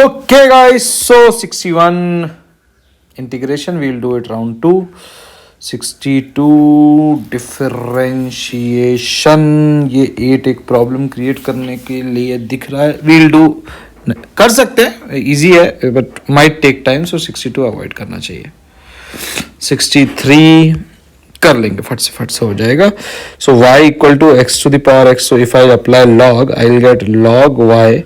Okay guys, so 61 integration, we'll do it round 2. 62 differentiation, ये 8 एक problem create करने के लिए दिख रहा है. वील डू, कर सकते हैं, इजी है but might take time, so 62 avoid करना चाहिए. 63 कर लेंगे, फट से हो जाएगा. So y equal to x to the power x. So if I apply log, I will get log y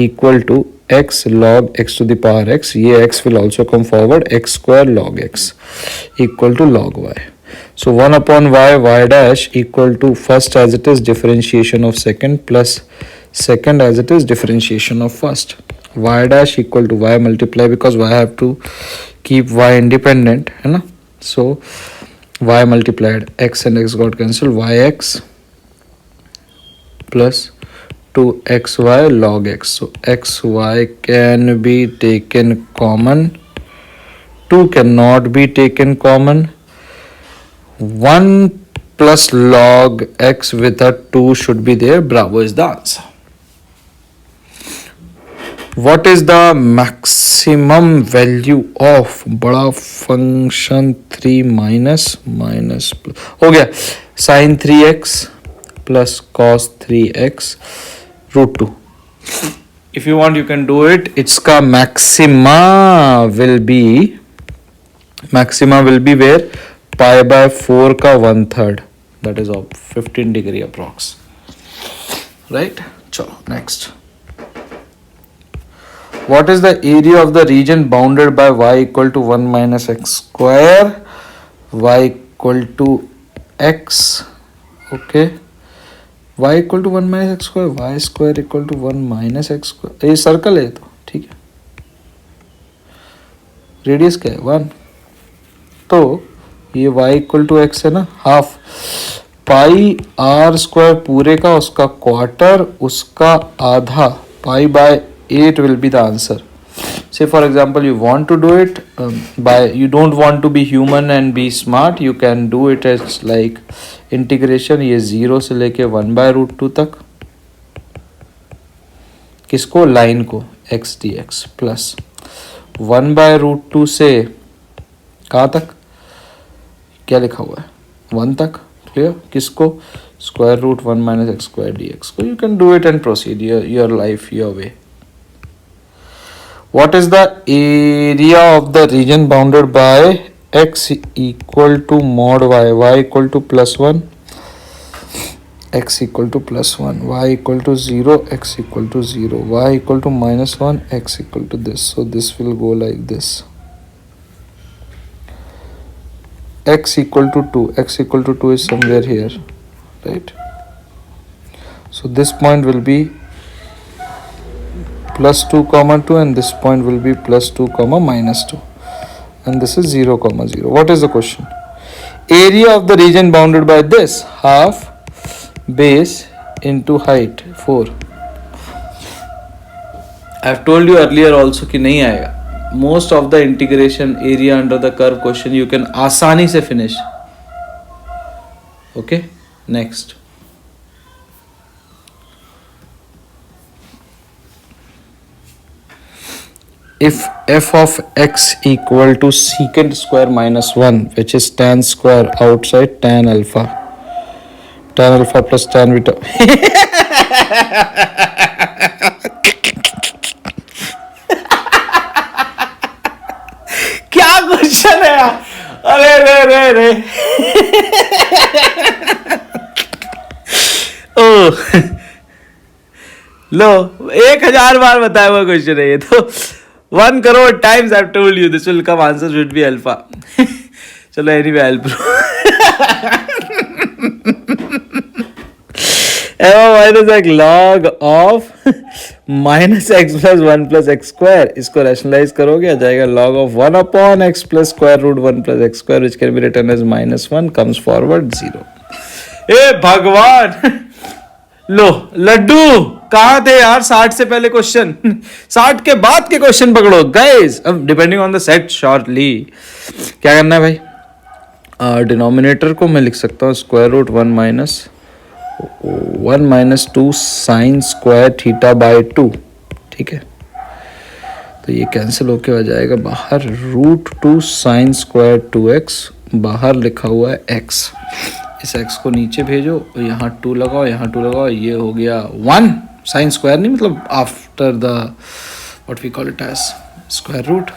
equal to x log x to the power x. ये x will also come forward, x square log x equal to log y. So 1 upon y dash equal to first as it is differentiation of second plus second as it is differentiation of first. Y dash equal to y multiply, because y have to keep y independent, है ना. So y multiplied x and x got cancelled, yx plus 2xy log x. So xy can be taken common, 2 cannot be taken common, 1 plus log x with a 2 should be there. Bravo is the answer. What is the maximum value of बड़ा function 3 minus हो गया sin 3x plus cos 3x root 2. If you want you can do it. Its का maxima will be where pi by 4 का 1/3, that is of 15 degree approx, right. चलो next. What is the area of the region bounded by y equal to 1 minus x square, y equal to x, okay, y equal to 1 minus x square, y square equal to 1 minus x square. ये circle है तो ठीक है. Radius क्या है 1, तो ये y equal to x है ना, हाफ पाई आर स्क्वायर पूरे का उसका क्वार्टर उसका आधा, pi by 8 will be the answer. Say for example you want to do it by, you don't want to be human and be smart, you can do it as like integration, ये 0 से लेके 1/√2 तक, किसको, line को, x dx plus 1/√2 से कहाँ तक, क्या लिखा हुआ है 1 तक, क्लियर, किसको, square root 1 minus x square dx को. You can do it and proceed your life your way. What is the area of the region bounded by x equal to mod y, y equal to plus 1, x equal to plus 1, y equal to 0, x equal to 0, y equal to minus 1, x equal to this. So this will go like this. X equal to 2, x equal to 2 is somewhere here, right. So this point will be plus 2 comma 2 and this point will be plus 2 comma minus 2 and this is 0 comma 0. What is the question? Area of the region bounded by this, half base into height 4. I have told you earlier also कि नहीं आएगा. Most of the integration area under the curve question you can आसानी से finish. Okay, next. If f of x equal to secant square minus 1, which is tan square outside tan alpha plus tan beta. क्या question है यार, अरे रे ओ लो 1000 बार बताया हुआ question है ये तो. 1 crore times I've told you this will come, answer should be alpha. चलो anyway I'll prove. minus x log of minus x plus 1 plus x square, इसको rationalize करोगे आ जाएगा log of 1 upon x plus square root 1 plus x square, which can be written as minus 1 comes forward 0. ए भगवान, लो लड्डू कहाँ थे यार 60 से पहले question, 60 के बाद के क्वेश्चन पकड़ो गाइस. अब depending on the set shortly क्या करना है भाई, डिनोमिनेटर को मैं लिख सकता हूँ square root 1 minus 2 sine square theta by 2, ठीक है. तो ये कैंसिल होके आ जाएगा बाहर, √2 साइन स्क्वायर 2x, बाहर लिखा हुआ है x, इस x को नीचे भेजो, यहाँ 2 लगाओ, यहाँ 2 लगाओ, ये हो गया 1 साइन स्क्वायर, नहीं मतलब after the what we call it as square root,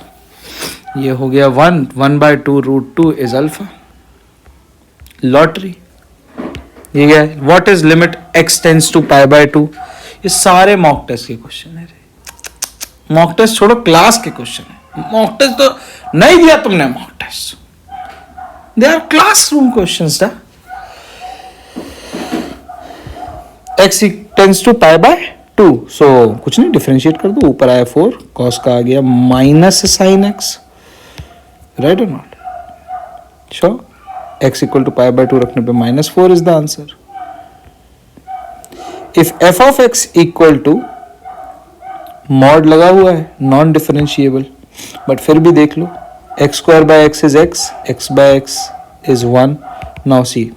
ये हो गया 1/2 √2 इज अल्फा, लॉटरी। ये क्या है, what is limit x tends to π/2। ये सारे मॉक टेस्ट के क्वेश्चन है, मॉक टेस्ट छोड़ो, क्लास के क्वेश्चन है। मॉक टेस्ट तो नहीं दिया तुमने, mock test they are classroom questions दा। x टेंस टू π/2, सो कुछ नहीं, डिफरेंशिएट कर दो, ऊपर आया 4, cos का आ गया माइनस साइन x, राइट और not? Sure, x equal to π/2 रखने पे -4 is the answer. If f of x equal to, mod लगा हुआ है, नॉन डिफरेंशिएबल, बट फिर भी देख लो, x² is x is 1। Now see,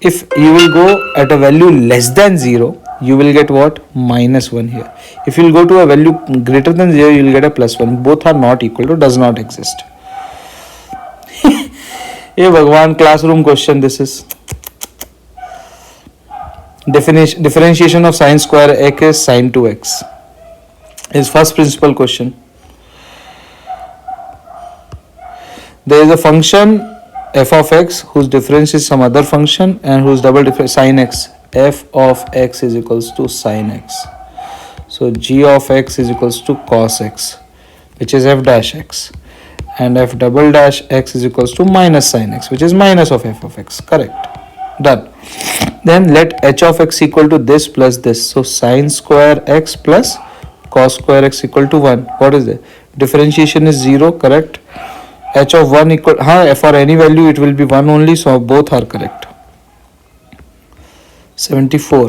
if you will go at a value less than 0, you will get what? -1 here. If you will go to a value greater than 0, you will get a +1. Both are not equal to, does not exist. ये भगवान, classroom question this is. Differentiation of sin square x is sin 2x. Is first principle question. There is a function f of x whose difference is some other function and whose double difference sin x. F of x is equals to sin x. So g of x is equals to cos x, which is f dash x, and f double dash x is equals to minus sin x, which is minus of f of x. Correct. Done. Then let h of x equal to this plus this. So sin square x plus cos square x equal to 1. What is it? Differentiation is 0. Correct. H of 1 equal, for any value it will be 1 only, so both are correct. 74.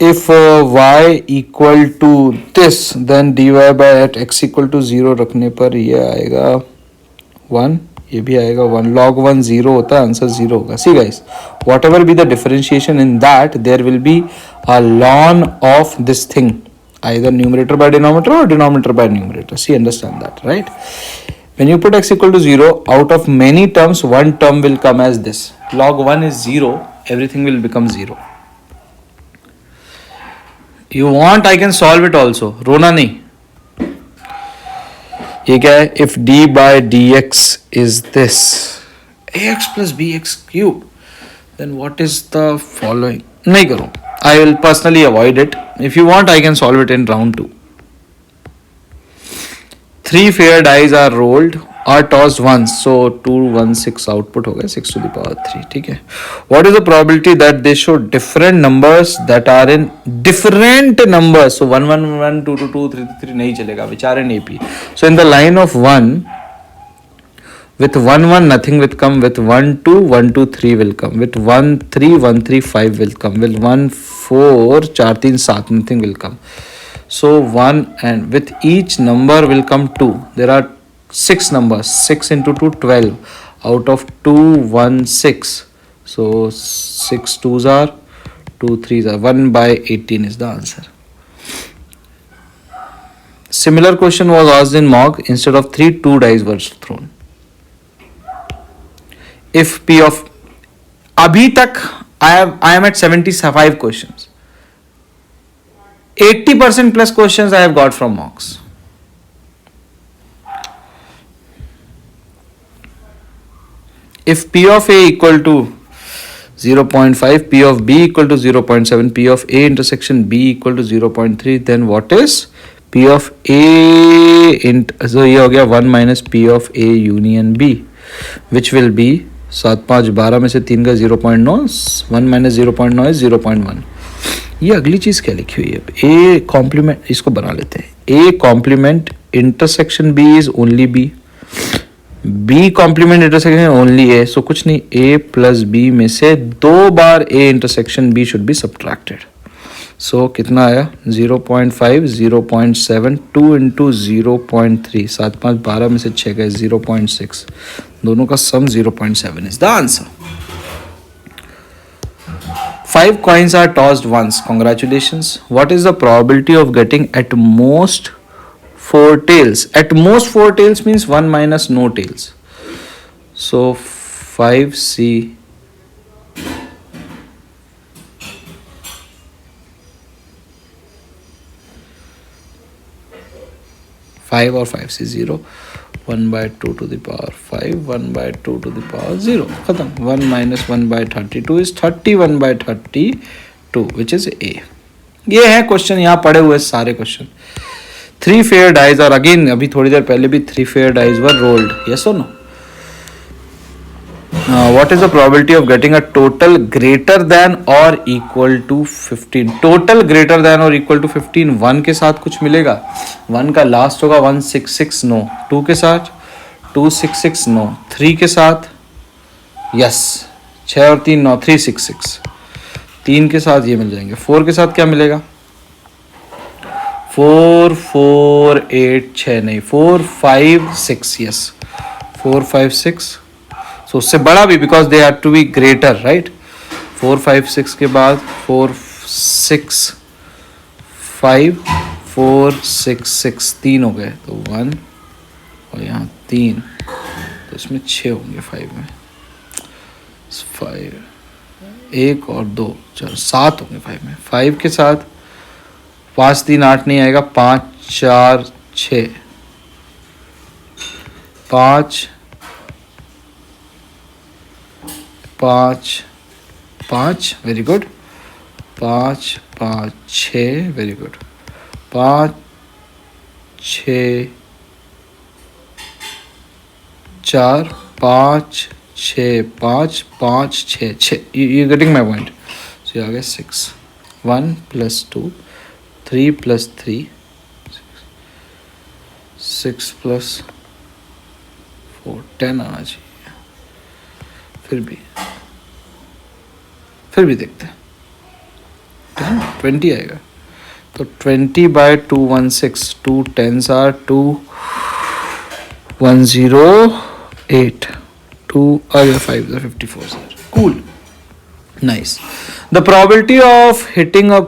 If y equal to this, then dy by at x equal to 0 रखने पर ये आएगा 1, ये भी आएगा 1, log 1 0 होता है, answer 0 होगा। See guys, whatever be the differentiation in that, there will be a ln of this thing, either numerator by denominator or denominator by numerator. See, understand that, right? When you put x equal to 0, out of many terms, one term will come as this. Log 1 is 0, everything will become 0. You want, I can solve it also. रोना नहीं। ये क्या है? If d by dx is this, ax plus bx cube, then what is the following? नहीं करो. I will personally avoid it. If you want, I can solve it in round 2. 3 fair dice are rolled or tossed once, so 2 1 6 output हो गया 6 to the power 3. ठीक है. What is the probability that they show different numbers that are in different numbers? So 1 1 1 2 2 2 3 3 नहीं चलेगा, which are in AP. So in the line of 1, with 1 1 nothing will come, with 1 2 1 2 3 will come, with 1 3 1 3 5 will come, with 1 4 4 3 7 nothing will come. So 1, and with each number will come 2. There are 6 numbers, 6 into 2 12, out of 2 1 6. So 6 2s are 2 3s are 1 by 18 is the answer. Similar question was asked in mock. Instead of 3, 2 dice were thrown. If P of, अभी तक I am at 75 questions. 80% plus questions I have got from mocks. If P of A equal to 0.5, P of B equal to 0.7, P of A intersection B equal to 0.3, then what is P of A so ये हो गया 1 minus P of A union B, which will be 7 5 12 में से 3 का 0.9, 1 minus 0.9 is 0.1. ये अगली चीज क्या लिखी हुई है? ए कॉम्प्लीमेंट, इसको बना लेते हैं। A complement intersection B is only B, B complement intersection only A, so कुछ नहीं, ए प्लस बी में से 2 बार A intersection B should be subtracted. So कितना आया? 0.5 0.7 2 इंटू 0.3, 7 5 12 में से 6 गए 0.6, दोनों का सम 0.7 is the answer. 5 coins are tossed once. Congratulations. What is the probability of getting at most 4 tails. At most 4 tails means 1 minus no tails. So 5C 5 or 5C 0. 1 by 2 to the power 5, 1 by 2 to the power 0. खत्म. 1 minus 1 by 32 is 31 by 32, which is A. ये है question, यहाँ पड़े हुए सारे question. 3 fair dice और again अभी थोड़ी देर पहले भी 3 fair dice were rolled. Yes or no? What is the probability of getting a total greater than or equal to 15? Total greater than or equal to 15. 1 के साथ कुछ मिलेगा. 1 का लास्ट होगा 166 नो. 2 के साथ 266 नो. 3 के साथ यस 6 और 3 9 366. 3 के साथ ये मिल जाएंगे. 4 के साथ क्या मिलेगा? 4 4 8 6 नहीं 4 5 6. यस 4 5 6. So उससे बड़ा भी, because they have to be greater, right. 4 5 6 के बाद 4 6 5 4 6 6 3 हो गए तो 1 और यहाँ 3 तो इसमें 6 होंगे 5 में. 5 1 और 2 चलो 7 होंगे 5 में. 5 के साथ 5 3 8 नहीं आएगा. 5 4 6 5 5 5 very good. 5 5 6 very good. 5 6 4 5 6 5 5 6 6. You getting my point. So ये आ गया 6. 1 प्लस 2 3 प्लस 3 6 प्लस 4 10 आना चाहिए. फिर भी देखते हैं. 20 आएगा तो 20 bye 216. 2 10s are 2 108. 2 5 54 sir. Cool. Nice. The probability of hitting a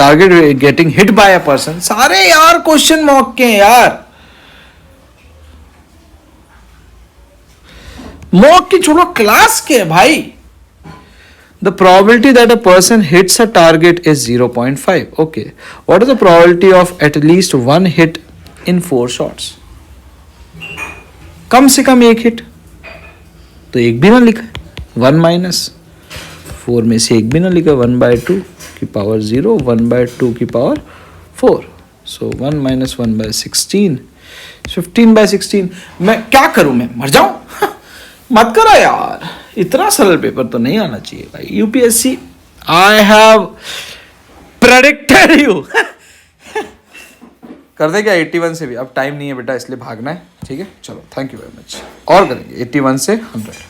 target getting hit by a person. सारे यार क्वेश्चन मॉक के यार. मॉक की छोड़ो, क्लास के भाई. The probability that a person hits a target is 0.5. Okay. What is the probability of at least one hit in 4 shots? कम से कम एक हिट. तो एक भी ना लिखा है. 1 माइनस 4 में से एक भी ना लिखा. 1 by 2 की पावर 0. 1 by 2 की power 4. So 1 minus 1 by 16. 15 by 16. मैं क्या करूं, मैं मर जाऊं? मत करो यार, इतना सरल पेपर तो नहीं आना चाहिए भाई. UPSC I have predicted you. कर दे क्या 81 से भी? अब टाइम नहीं है बेटा, इसलिए भागना है. ठीक है चलो, थैंक यू वेरी मच. और करेंगे 81 से 100.